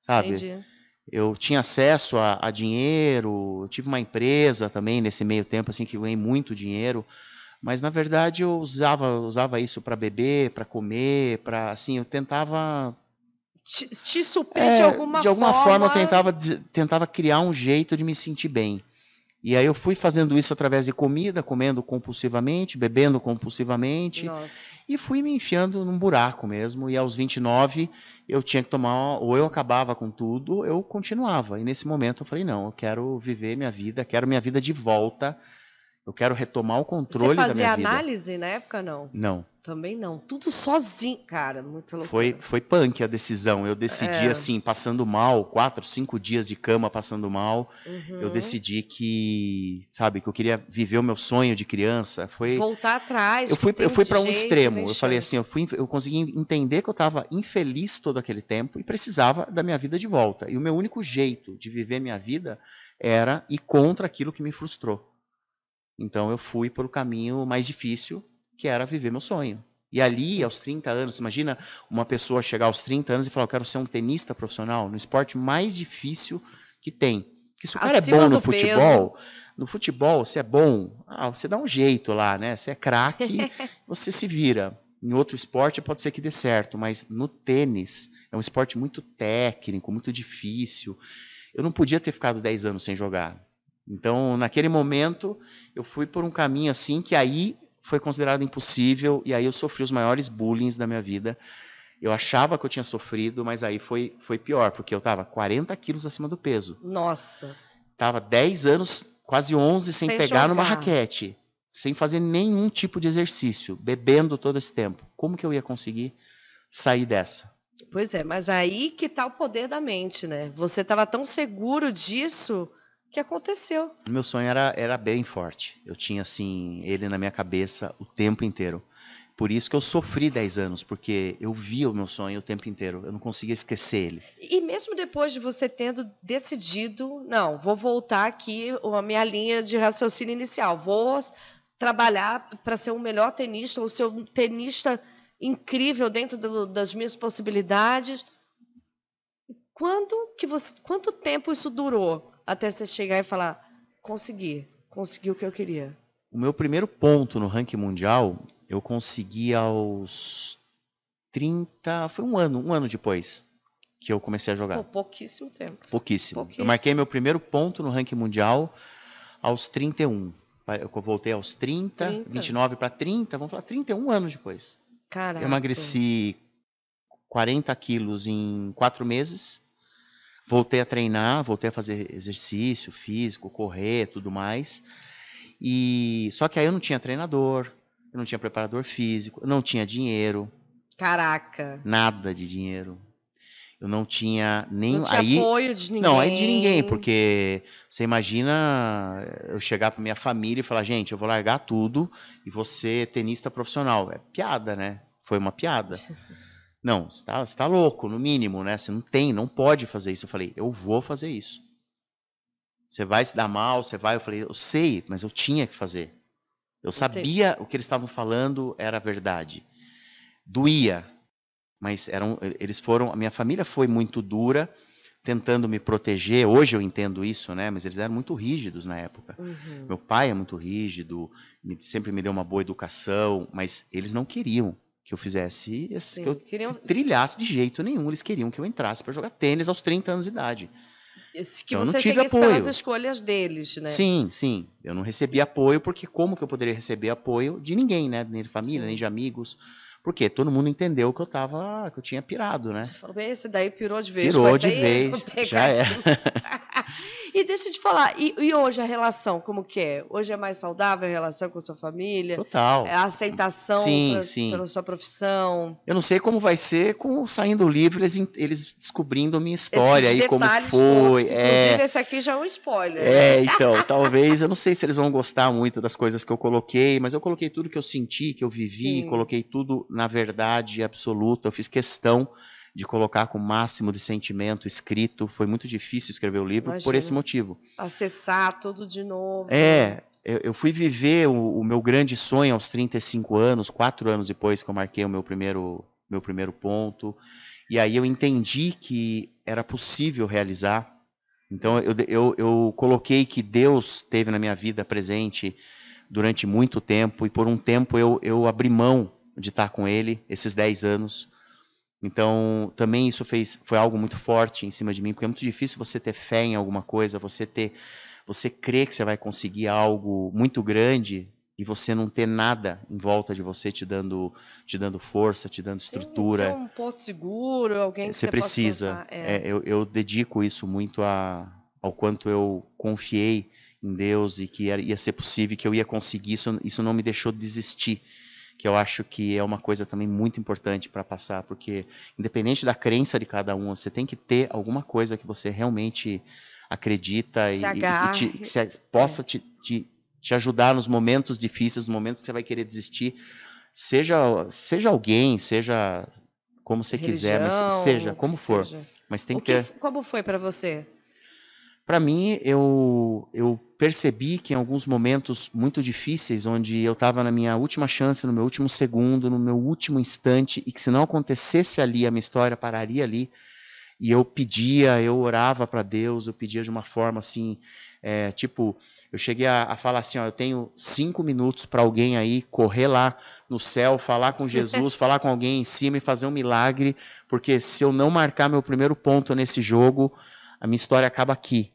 sabe? Entendi. Eu tinha acesso a dinheiro, eu tive uma empresa também nesse meio tempo, assim, que eu ganhei muito dinheiro, mas na verdade eu usava isso para beber, para comer, para assim, eu tentava te suprir de alguma forma. De alguma forma eu tentava criar um jeito de me sentir bem. E aí eu fui fazendo isso através de comida, comendo compulsivamente, bebendo compulsivamente. Nossa. E fui me enfiando num buraco mesmo. E aos 29 eu tinha que tomar, ou eu acabava com tudo, ou eu continuava. E nesse momento eu falei, não, eu quero viver minha vida, quero minha vida de volta. Eu quero retomar o controle da minha vida. Você fazia análise na época, não? Não. Também não. Tudo sozinho, cara, muito loucura. Foi punk a decisão. Eu decidi, assim, passando mal, 4, 5 dias de cama passando mal. Eu decidi que, sabe, que eu queria viver o meu sonho de criança. Voltar atrás. Eu fui para um extremo. Eu falei assim, eu consegui entender que eu estava infeliz todo aquele tempo e precisava da minha vida de volta. E o meu único jeito de viver minha vida era ir contra aquilo que me frustrou. Então eu fui para o caminho mais difícil, que era viver meu sonho. E ali, aos 30 anos, imagina uma pessoa chegar aos 30 anos e falar, eu quero ser um tenista profissional, no esporte mais difícil que tem. Porque se o cara é bom no futebol, no futebol, você é bom, você dá um jeito lá, né? Você é craque, você se vira. Em outro esporte pode ser que dê certo, mas no tênis é um esporte muito técnico, muito difícil. Eu não podia ter ficado 10 anos sem jogar. Então, naquele momento, eu fui por um caminho assim que aí foi considerado impossível, e aí eu sofri os maiores bullying da minha vida. Eu achava que eu tinha sofrido, mas aí foi pior, porque eu estava 40 quilos acima do peso. Nossa. Estava 10 anos, quase 11, sem pegar numa raquete, sem fazer nenhum tipo de exercício, bebendo todo esse tempo. Como que eu ia conseguir sair dessa? Pois é, mas aí que está o poder da mente, né? Você estava tão seguro disso que aconteceu. O meu sonho era bem forte. Eu tinha, assim, ele na minha cabeça o tempo inteiro. Por isso que eu sofri 10 anos, porque eu via o meu sonho o tempo inteiro. Eu não conseguia esquecer ele. E mesmo depois de você tendo decidido, não, vou voltar aqui a minha linha de raciocínio inicial, vou trabalhar para ser um melhor tenista, ou ser um tenista incrível dentro das minhas possibilidades. Quanto tempo isso durou até você chegar e falar, consegui o que eu queria? O meu primeiro ponto no ranking mundial, eu consegui aos 30, foi um ano depois que eu comecei a jogar. Pouquíssimo tempo. Pouquíssimo. Eu marquei meu primeiro ponto no ranking mundial aos 31. Eu voltei aos 30. 29 para 30, vamos falar 31 anos depois. Caraca. Eu emagreci 40 quilos em 4 meses. Voltei a treinar, voltei a fazer exercício físico, correr, tudo mais. Só que aí eu não tinha treinador, eu não tinha preparador físico, eu não tinha dinheiro. Caraca. Nada de dinheiro. Eu não tinha nem... Não tinha apoio de ninguém. Não, é de ninguém, porque você imagina eu chegar para minha família e falar, gente, eu vou largar tudo e vou ser tenista profissional. É piada, né? Foi uma piada. Não, você tá louco, no mínimo, né? Você não pode fazer isso. Eu falei, eu vou fazer isso. Você vai se dar mal, você vai... Eu falei, eu sei, mas eu tinha que fazer. Eu sabia o que eles estavam falando era verdade. Doía, mas eles foram... A minha família foi muito dura, tentando me proteger. Hoje eu entendo isso, né? Mas eles eram muito rígidos na época. Uhum. Meu pai é muito rígido, sempre me deu uma boa educação, mas eles não queriam que eu fizesse isso, que eu trilhasse de jeito nenhum. Eles queriam que eu entrasse para jogar tênis aos 30 anos de idade. Que então, você seguisse pelas escolhas deles, né? Sim, sim. Eu não recebi apoio, porque como que eu poderia receber apoio de ninguém, né? Nem de família, nem de amigos. Porque todo mundo entendeu que eu tinha pirado, né? Você falou, esse daí pirou de vez. Pirou de vez, já é. E deixa eu te falar, e hoje a relação, como que é? Hoje é mais saudável a relação com a sua família? Total. A aceitação pela sua profissão? Eu não sei como vai ser saindo o livro, eles descobrindo a minha história e como foi. Todos. Inclusive, esse aqui já é um spoiler. Então, talvez, eu não sei se eles vão gostar muito das coisas que eu coloquei, mas eu coloquei tudo que eu senti, que eu vivi, coloquei tudo na verdade absoluta. Eu fiz questão de colocar com o máximo de sentimento escrito. Foi muito difícil escrever o livro por esse motivo. Acessar tudo de novo. Eu fui viver o meu grande sonho aos 35 anos, 4 anos depois que eu marquei o meu primeiro ponto. E aí eu entendi que era possível realizar. Então eu coloquei que Deus esteve na minha vida presente durante muito tempo, e por um tempo eu abri mão de estar com Ele, esses 10 anos. Então, também isso foi algo muito forte em cima de mim, porque é muito difícil você ter fé em alguma coisa, você crer que você vai conseguir algo muito grande e você não ter nada em volta de você te dando força, te dando estrutura. Ser um porto seguro, alguém que você precisa. Eu dedico isso muito ao quanto eu confiei em Deus e que ia ser possível, que eu ia conseguir. Isso não me deixou desistir, que eu acho que é uma coisa também muito importante para passar, porque independente da crença de cada um, você tem que ter alguma coisa que você realmente acredita e possa te ajudar nos momentos difíceis, nos momentos que você vai querer desistir, seja alguém, seja como você quiser, mas seja como for, mas tem que ter. Como foi para você? Para mim, eu percebi que em alguns momentos muito difíceis, onde eu estava na minha última chance, no meu último segundo, no meu último instante, e que se não acontecesse ali, a minha história pararia ali, e eu orava para Deus, eu pedia de uma forma assim, eu cheguei a falar assim, eu tenho 5 minutos para alguém aí correr lá no céu, falar com Jesus, falar com alguém em cima e fazer um milagre, porque se eu não marcar meu primeiro ponto nesse jogo, a minha história acaba aqui.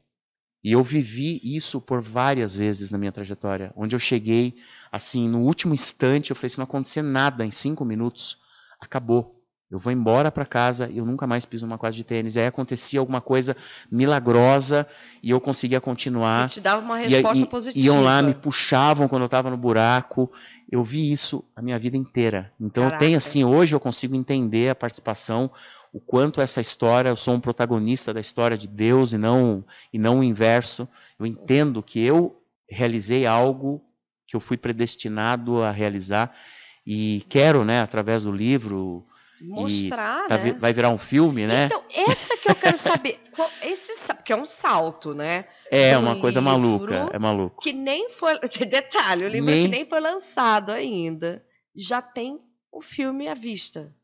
E eu vivi isso por várias vezes na minha trajetória, onde eu cheguei, assim, no último instante, eu falei, se não acontecer nada em 5 minutos, acabou. Eu vou embora para casa e eu nunca mais piso numa quadra de tênis. Aí acontecia alguma coisa milagrosa e eu conseguia continuar. Que te dava uma resposta positiva. Iam lá, me puxavam quando eu estava no buraco. Eu vi isso a minha vida inteira. Então eu tenho assim, hoje eu consigo entender a participação, o quanto essa história, eu sou um protagonista da história de Deus e não o inverso. Eu entendo que eu realizei algo que eu fui predestinado a realizar e quero, né, através do livro, mostrar, né? Vai virar um filme, né? Então, essa que eu quero saber. Que é um salto, né? É uma coisa maluca. É maluco. Que nem foi. Detalhe, o livro que nem foi lançado ainda. Já tem o filme à vista.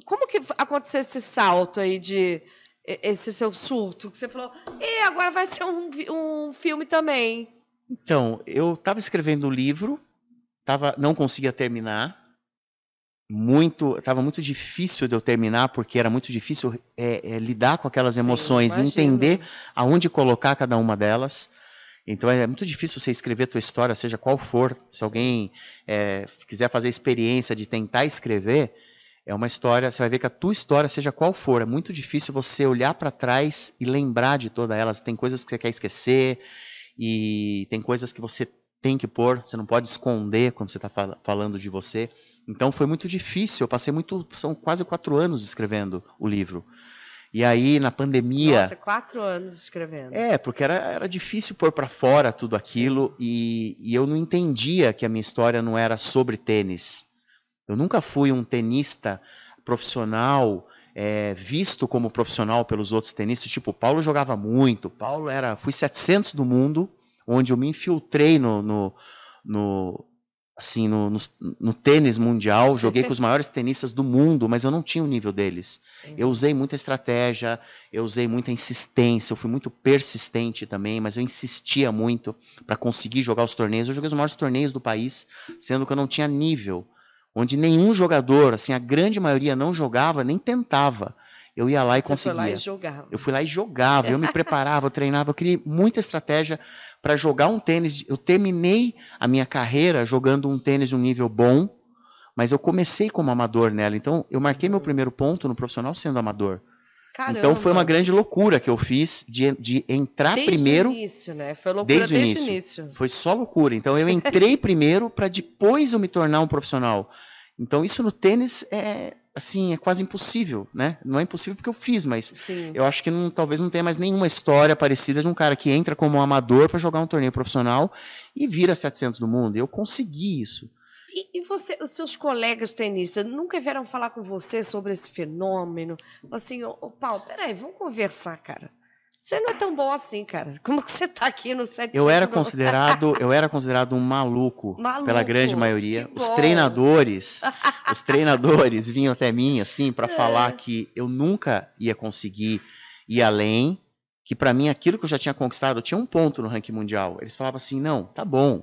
Como que aconteceu esse salto aí de. Esse seu surto? Que você falou, e agora vai ser um filme também. Então, eu estava escrevendo o livro, não conseguia terminar. Estava muito difícil de eu terminar, porque era muito difícil lidar com aquelas emoções e entender aonde colocar cada uma delas. Então é muito difícil você escrever a tua história, seja qual for. Se alguém quiser fazer a experiência de tentar escrever, é uma história, você vai ver que a tua história, seja qual for, é muito difícil você olhar para trás e lembrar de todas elas. Tem coisas que você quer esquecer e tem coisas que você tem que pôr, você não pode esconder quando você está falando de você. Então foi muito difícil, eu passei são quase 4 anos escrevendo o livro. E aí, na pandemia... Nossa, 4 anos escrevendo. Porque era difícil pôr para fora tudo aquilo e eu não entendia que a minha história não era sobre tênis. Eu nunca fui um tenista profissional, visto como profissional pelos outros tenistas. Tipo, o Paulo jogava muito, fui 700 do mundo, onde eu me infiltrei no tênis mundial, joguei com os maiores tenistas do mundo, mas eu não tinha o nível deles. Eu usei muita estratégia, eu usei muita insistência, eu fui muito persistente também, mas eu insistia muito para conseguir jogar os torneios. Eu joguei os maiores torneios do país, sendo que eu não tinha nível, onde nenhum jogador, assim, a grande maioria não jogava, nem tentava. Eu ia lá e conseguia. Foi lá e jogava. Eu fui lá e jogava, eu me preparava, eu treinava, eu criei muita estratégia para jogar um tênis. Eu terminei a minha carreira jogando um tênis de um nível bom, mas eu comecei como amador nela. Então, eu marquei meu primeiro ponto no profissional sendo amador. Caramba. Então, foi uma grande loucura que eu fiz de entrar primeiro... Desde o início, né? Foi loucura desde o início. Foi só loucura. Então, eu entrei primeiro para depois eu me tornar um profissional. Então, isso no tênis é quase impossível, né? Não é impossível porque eu fiz, mas eu acho que talvez não tenha mais nenhuma história parecida de um cara que entra como um amador para jogar um torneio profissional e vira 700 do mundo. Eu consegui isso. E você, os seus colegas tenistas nunca vieram falar com você sobre esse fenômeno? Assim, Paulo, peraí, vamos conversar, cara. Você não é tão bom assim, cara. Como que você está aqui no 700? Eu era considerado um maluco pela grande maioria. Os treinadores vinham até mim assim para falar que eu nunca ia conseguir ir além, que para mim aquilo que eu já tinha conquistado, eu tinha 1 ponto no ranking mundial. Eles falavam assim: "Não, tá bom.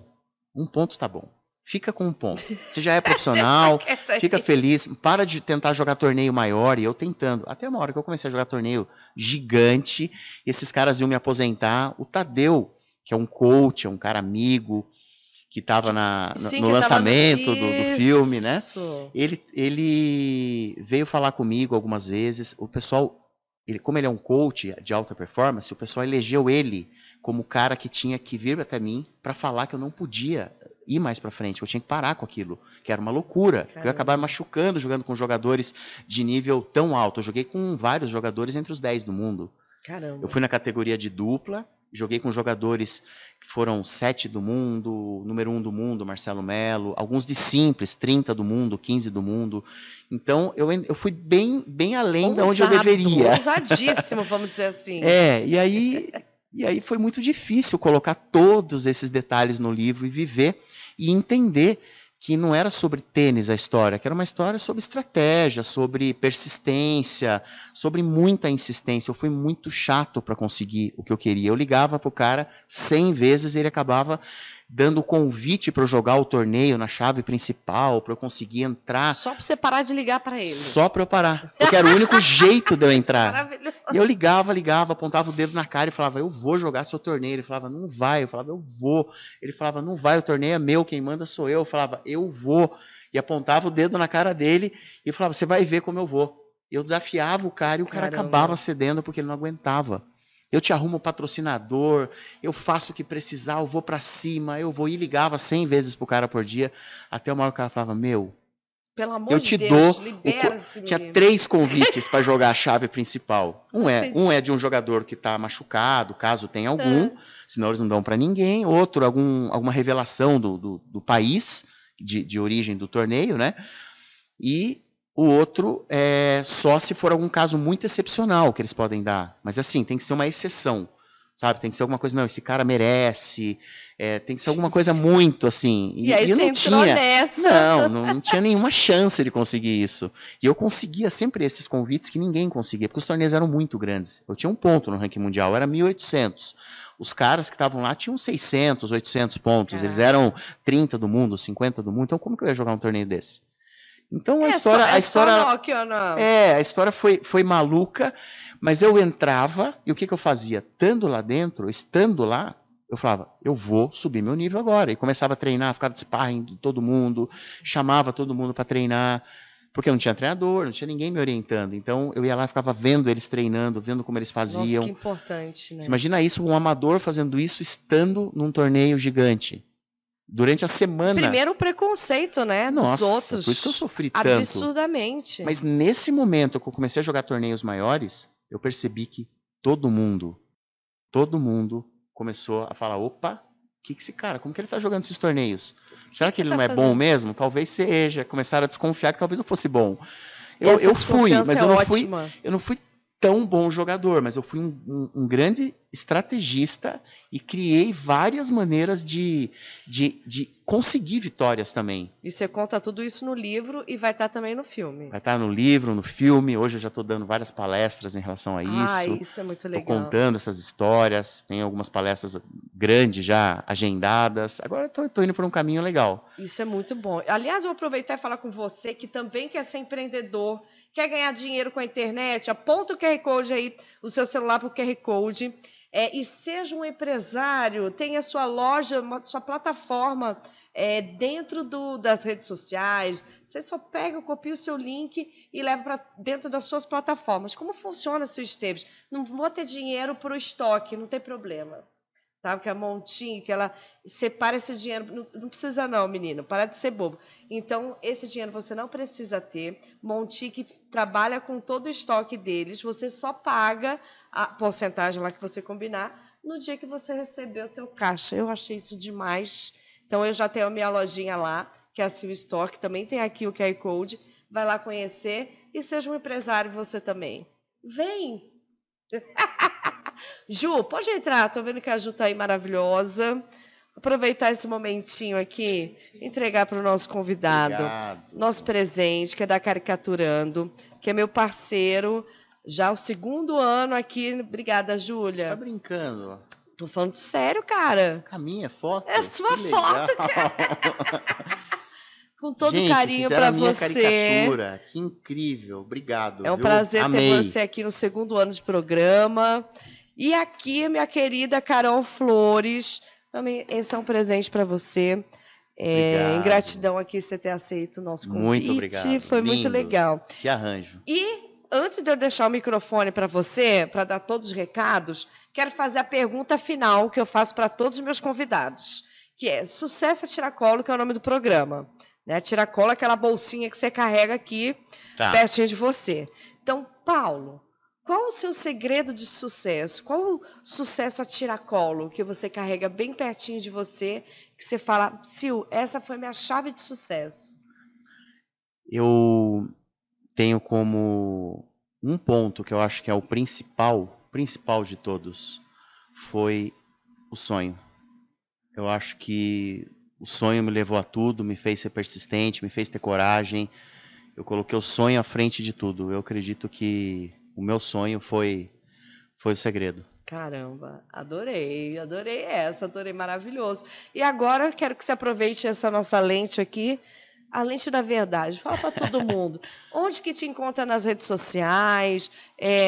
1 ponto tá bom. Fica com 1 ponto. Você já é profissional, fica feliz, para de tentar jogar torneio maior", e eu tentando. Até uma hora que eu comecei a jogar torneio gigante, esses caras iam me aposentar. O Tadeu, que é um coach, é um cara amigo, que estava no lançamento do filme, né? Ele veio falar comigo algumas vezes. O pessoal, como ele é um coach de alta performance, o pessoal elegeu ele como o cara que tinha que vir até mim para falar que eu não podia ir mais para frente, que eu tinha que parar com aquilo, que era uma loucura. Eu ia acabar machucando jogando com jogadores de nível tão alto. Eu joguei com vários jogadores entre os 10 do mundo. Caramba. Eu fui na categoria de dupla, joguei com jogadores que foram 7 do mundo, número 1 do mundo, Marcelo Melo, alguns de simples, 30 do mundo, 15 do mundo. Então, eu fui bem além de onde eu deveria. Ousadíssimo, vamos dizer assim. E aí foi muito difícil colocar todos esses detalhes no livro e viver e entender que não era sobre tênis a história, que era uma história sobre estratégia, sobre persistência, sobre muita insistência. Eu fui muito chato para conseguir o que eu queria. Eu ligava para o cara 100 vezes e ele acabava dando o convite para eu jogar o torneio na chave principal, para eu conseguir entrar. Só para você parar de ligar para ele. Só para eu parar, porque era o único jeito de eu entrar. Maravilhoso. E eu ligava, apontava o dedo na cara e falava: "Eu vou jogar seu torneio". Ele falava: "Não vai". Eu falava: "Eu vou". Ele falava: "Não vai, o torneio é meu, quem manda sou eu". Eu falava: "Eu vou". E apontava o dedo na cara dele e falava, você vai ver como eu vou. Eu desafiava o cara e o cara acabava cedendo porque ele não aguentava. Eu te arrumo patrocinador, eu faço o que precisar, eu vou para cima, eu vou. E ligava 100 vezes pro cara por dia, até uma hora o cara falava, meu, pelo amor eu de te Deus, dou. libera esse Tinha menino. 3 convites para jogar a chave principal. Um é de um jogador que está machucado, caso tenha algum, senão eles não dão para ninguém. Outro, alguma revelação do país, de origem do torneio, né? E o outro é só se for algum caso muito excepcional que eles podem dar. Mas assim, tem que ser uma exceção, sabe? Tem que ser alguma coisa, não, esse cara merece, tem que ser alguma coisa muito assim. E aí eu você não entrou tinha, nessa. não tinha nenhuma chance de conseguir isso. E eu conseguia sempre esses convites que ninguém conseguia, porque os torneios eram muito grandes. Eu tinha um ponto no ranking mundial, era 1.800. Os caras que estavam lá tinham 600, 800 pontos. Caraca. Eles eram 30 do mundo, 50 do mundo. Então como que eu ia jogar um torneio desse? Então a história foi maluca, mas eu entrava e o que eu fazia? Estando lá dentro, eu falava, eu vou subir meu nível agora. E começava a treinar, ficava de sparring de todo mundo, chamava todo mundo para treinar, porque eu não tinha treinador, não tinha ninguém me orientando. Então eu ia lá, ficava vendo eles treinando, vendo como eles faziam. Nossa, que importante, né? Você imagina isso, um amador fazendo isso, estando num torneio gigante. Durante a semana. Primeiro o preconceito, né? Dos outros. Por isso que eu sofri tanto. Absurdamente. Mas nesse momento que eu comecei a jogar torneios maiores, eu percebi que todo mundo começou a falar, opa, que esse cara, como que ele tá jogando esses torneios? Será que ele não é bom mesmo? Talvez seja. Começaram a desconfiar que talvez eu fosse bom. Eu fui, mas eu não fui tão bom jogador, mas eu fui um grande estrategista e criei várias maneiras de conseguir vitórias também. E você conta tudo isso no livro e vai estar também no filme. Vai estar no livro, no filme. Hoje eu já estou dando várias palestras em relação a isso. Isso é muito legal. Estou contando essas histórias. Tem algumas palestras grandes já agendadas. Agora estou indo por um caminho legal. Isso é muito bom. Aliás, eu vou aproveitar e falar com você que também quer ser empreendedor, quer ganhar dinheiro com a internet, aponta o QR Code aí, o seu celular para o QR Code, e seja um empresário, tenha sua loja, sua plataforma dentro das redes sociais. Você só pega, copia o seu link e leva para dentro das suas plataformas. Como funciona, seu Esteves? Não vou ter dinheiro para o estoque, não tem problema. Tá? Porque a Montinho, que ela separa esse dinheiro. Não precisa não, menino, para de ser bobo. Então, esse dinheiro você não precisa ter. Montinho que trabalha com todo o estoque deles, você só paga a porcentagem lá que você combinar no dia que você receber o teu caixa. Eu achei isso demais. Então, eu já tenho a minha lojinha lá, que é a Sil Store, que também tem aqui o QR Code. Vai lá conhecer e seja um empresário você também. Vem! Ju, pode entrar. Estou vendo que a Ju está aí maravilhosa. Aproveitar esse momentinho aqui, entregar para o nosso convidado. Obrigado. Nosso presente, que é da Caricaturando, que é meu parceiro, já o 2º ano aqui. Obrigada, Júlia. Você tá brincando? Tô falando sério, cara. A minha foto? É sua foto, cara. Com todo Gente, carinho para você. Caricatura. Que incrível. Obrigado. É um prazer ter você aqui no 2º ano de programa. E aqui, minha querida Carol Flores, também esse é um presente para você. Em gratidão aqui você ter aceito o nosso convite. Muito obrigado. Foi lindo. Muito legal. Que arranjo. E antes de eu deixar o microfone para você, para dar todos os recados, quero fazer a pergunta final que eu faço para todos os meus convidados, que é Sucesso a Tiracolo, que é o nome do programa. Né? Tiracolo é aquela bolsinha que você carrega aqui, pertinho de você. Então, Paulo, qual o seu segredo de sucesso? Qual o sucesso a tiracolo que você carrega bem pertinho de você, que você fala, Sil, essa foi minha chave de sucesso? Eu tenho como um ponto que eu acho que é o principal de todos, foi o sonho. Eu acho que o sonho me levou a tudo, me fez ser persistente, me fez ter coragem. Eu coloquei o sonho à frente de tudo. Eu acredito que o meu sonho foi o segredo. Caramba, adorei essa, adorei, maravilhoso. E agora quero que você aproveite essa nossa lente aqui, a lente da verdade. Fala para todo mundo. Onde que te encontra nas redes sociais?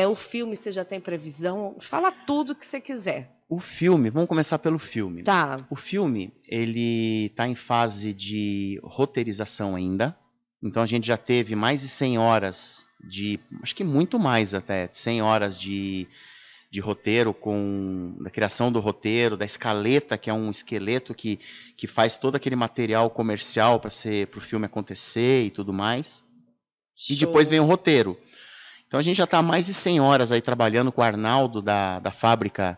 O filme você já tem previsão? Fala tudo que você quiser. O filme, vamos começar pelo filme. Tá. O filme, ele tá em fase de roteirização ainda. Então a gente já teve mais de 100 horas acho que muito mais até, 100 horas de roteiro, da criação do roteiro, da escaleta, que é um esqueleto que faz todo aquele material comercial para o filme acontecer e tudo mais. Show. E depois vem o roteiro. Então a gente já está há mais de 100 horas aí trabalhando com o Arnaldo da Fábrica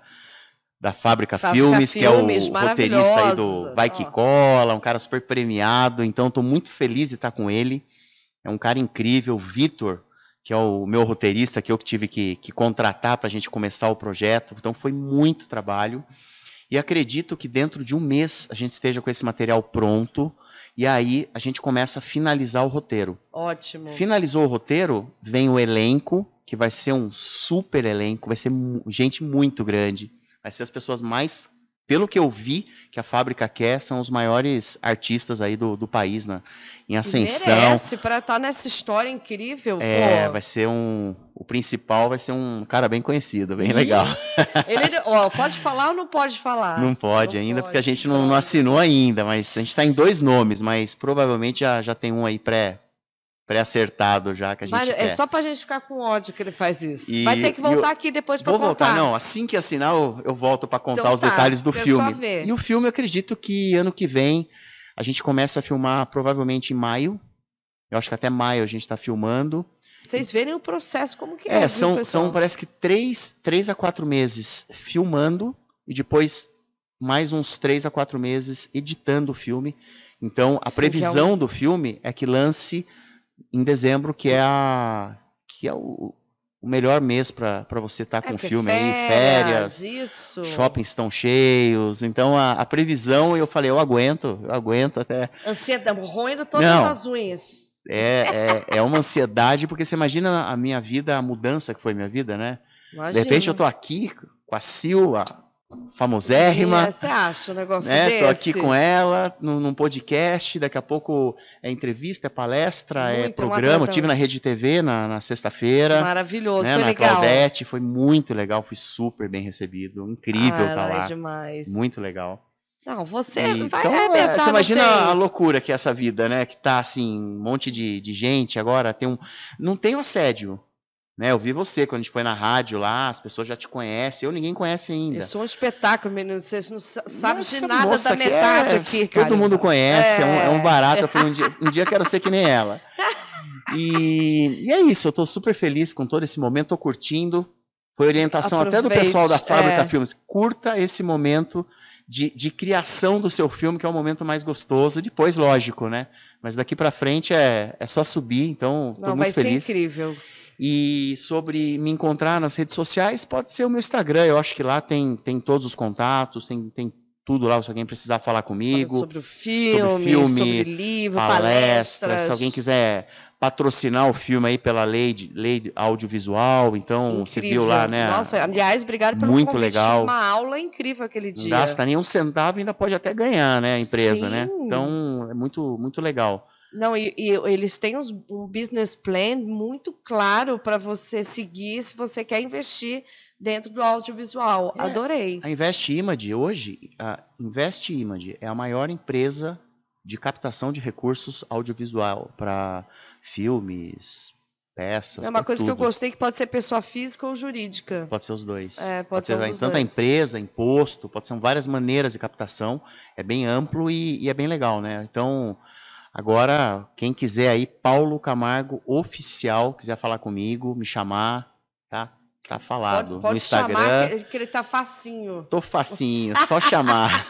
Filmes, que é o roteirista aí do Vai Que Cola, um cara super premiado. Então estou muito feliz de estar com ele. É um cara incrível, o Vitor, que é o meu roteirista, que eu tive que contratar para a gente começar o projeto. Então foi muito trabalho. E acredito que dentro de um mês a gente esteja com esse material pronto. E aí a gente começa a finalizar o roteiro. Ótimo. Finalizou o roteiro, vem o elenco, que vai ser um super elenco, vai ser gente muito grande. Vai ser as pessoas mais, pelo que eu vi, que a Fábrica quer, são os maiores artistas aí do país, em ascensão. Merece para estar nessa história incrível. É, vai ser o principal vai ser um cara bem conhecido, bem legal. Ele, pode falar ou não pode falar? Não pode ainda, porque a gente não assinou ainda, mas a gente está em 2 nomes, mas provavelmente já tem um aí pré-acertado já que a gente quer. É só pra gente ficar com ódio que ele faz isso. Vai ter que voltar aqui depois pra contar. Vou voltar, não. Assim que assinar, eu volto pra contar os detalhes do filme. Só ver. E o filme, eu acredito que ano que vem a gente começa a filmar provavelmente em maio. Eu acho que até maio a gente tá filmando. Vocês verem o processo como que é. São parece que 3 a 4 meses filmando e depois mais uns 3 a 4 meses editando o filme. Então, a previsão do filme é que lance em dezembro, que é o melhor mês para você estar com o filme aí, férias, shoppings estão cheios, então a previsão, eu falei, eu aguento até... Ansiedade, roendo todas as unhas. É uma ansiedade, porque você imagina a minha vida, a mudança que foi minha vida, né? Imagina. De repente eu tô aqui com a Sil, famosérrima. Você acha um negócio desse? Tô aqui com ela, num podcast, daqui a pouco é entrevista, é palestra, é programa. Eu tive na Rede TV na sexta-feira. Maravilhoso, né, foi na legal. Claudete, foi muito legal, fui super bem recebido, incrível estar lá. É demais. Muito legal. Não, você vai arrebentar. Você imagina a loucura que é essa vida, né? Que tá assim, um monte de gente, agora não tem o assédio. Né, eu vi você quando a gente foi na rádio lá, as pessoas já te conhecem, ninguém conhece ainda. Eu sou um espetáculo, menino, vocês não sabem de nada da metade aqui, cara. Todo mundo conhece, é um barato. Eu falei, um dia eu quero ser que nem ela. E é isso, eu tô super feliz com todo esse momento, tô curtindo. Foi orientação até do pessoal da Fábrica Filmes. Curta esse momento de criação do seu filme, que é o momento mais gostoso. Depois, lógico, né? Mas daqui pra frente é só subir, então tô muito feliz. Vai ser incrível. E sobre me encontrar nas redes sociais, pode ser o meu Instagram. Eu acho que lá tem todos os contatos, tem tudo lá, se alguém precisar falar comigo. Sobre o filme, sobre livro, palestras. Se alguém quiser patrocinar o filme aí pela lei audiovisual, então incrível. Você viu lá, né? Nossa, aliás, obrigado pelo muito convite. Legal. Uma aula incrível aquele dia. Não gasta nem um centavo, ainda pode até ganhar, né, a empresa, Sim. né? Então, é muito, muito legal. Não, e eles têm um business plan muito claro para você seguir se você quer investir dentro do audiovisual. Adorei. A Invest Image hoje, a Invest Image é a maior empresa de captação de recursos audiovisual para filmes, peças. É uma coisa tudo. que eu gostei, que pode ser pessoa física ou jurídica. Pode ser os dois. Pode ser tanto a empresa, imposto, pode ser várias maneiras de captação. É bem amplo e é bem legal, né? Então, agora, quem quiser aí, Paulo Camargo Oficial, quiser falar comigo, me chamar, tá falado. Pode no Instagram. chamar, que ele tá facinho. Tô facinho, só chamar.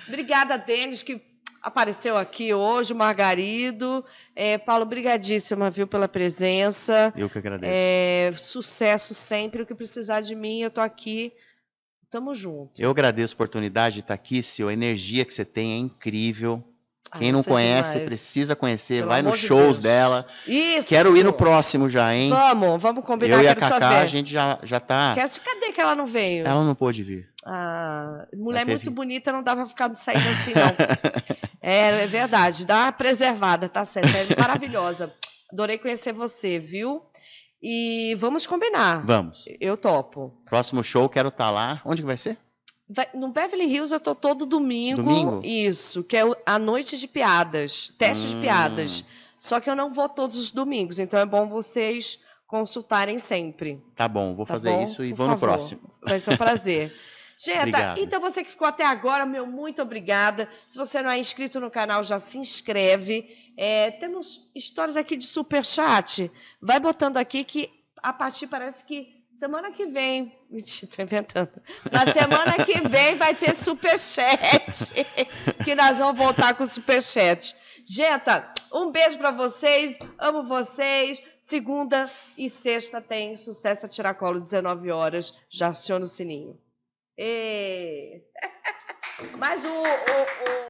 Obrigada, Denis, que apareceu aqui hoje, o Margarido. Paulo, brigadíssima, viu, pela presença. Eu que agradeço. Sucesso sempre. O que precisar de mim, eu tô aqui. Tamo junto. Eu agradeço a oportunidade de estar aqui, Sil. A energia que você tem é incrível. Quem não conhece, precisa conhecer. Pelo vai nos shows dela. Isso! Quero ir no próximo já, hein? Vamos combinar. Eu e a Cacá, a gente já tá... Cadê que ela não veio? Ela não pôde vir. Mulher muito bonita, não dá pra ficar saindo assim, não. É verdade, dá uma preservada, tá certo. É maravilhosa. Adorei conhecer você, viu? E vamos combinar. Vamos. Eu topo. Próximo show, quero estar lá. Onde que vai ser? No Beverly Hills eu tô todo domingo. Domingo? Isso, que é a noite de piadas, teste de piadas. Só que eu não vou todos os domingos, então é bom vocês consultarem sempre. Tá bom, vou fazer isso e Por vou no favor. próximo. Vai ser um prazer. Gente, Obrigado. então você que ficou até agora, meu muito obrigada. Se você não é inscrito no canal, já se inscreve. Temos histórias aqui de superchat. Vai botando aqui que a partir parece que semana que vem... Mentira, estou inventando. Na semana que vem vai ter superchat. Que nós vamos voltar com o superchat. Gente, um beijo para vocês. Amo vocês. Segunda e sexta tem Sucesso a Tiracolo, 19 horas. Já aciona o sininho. Mas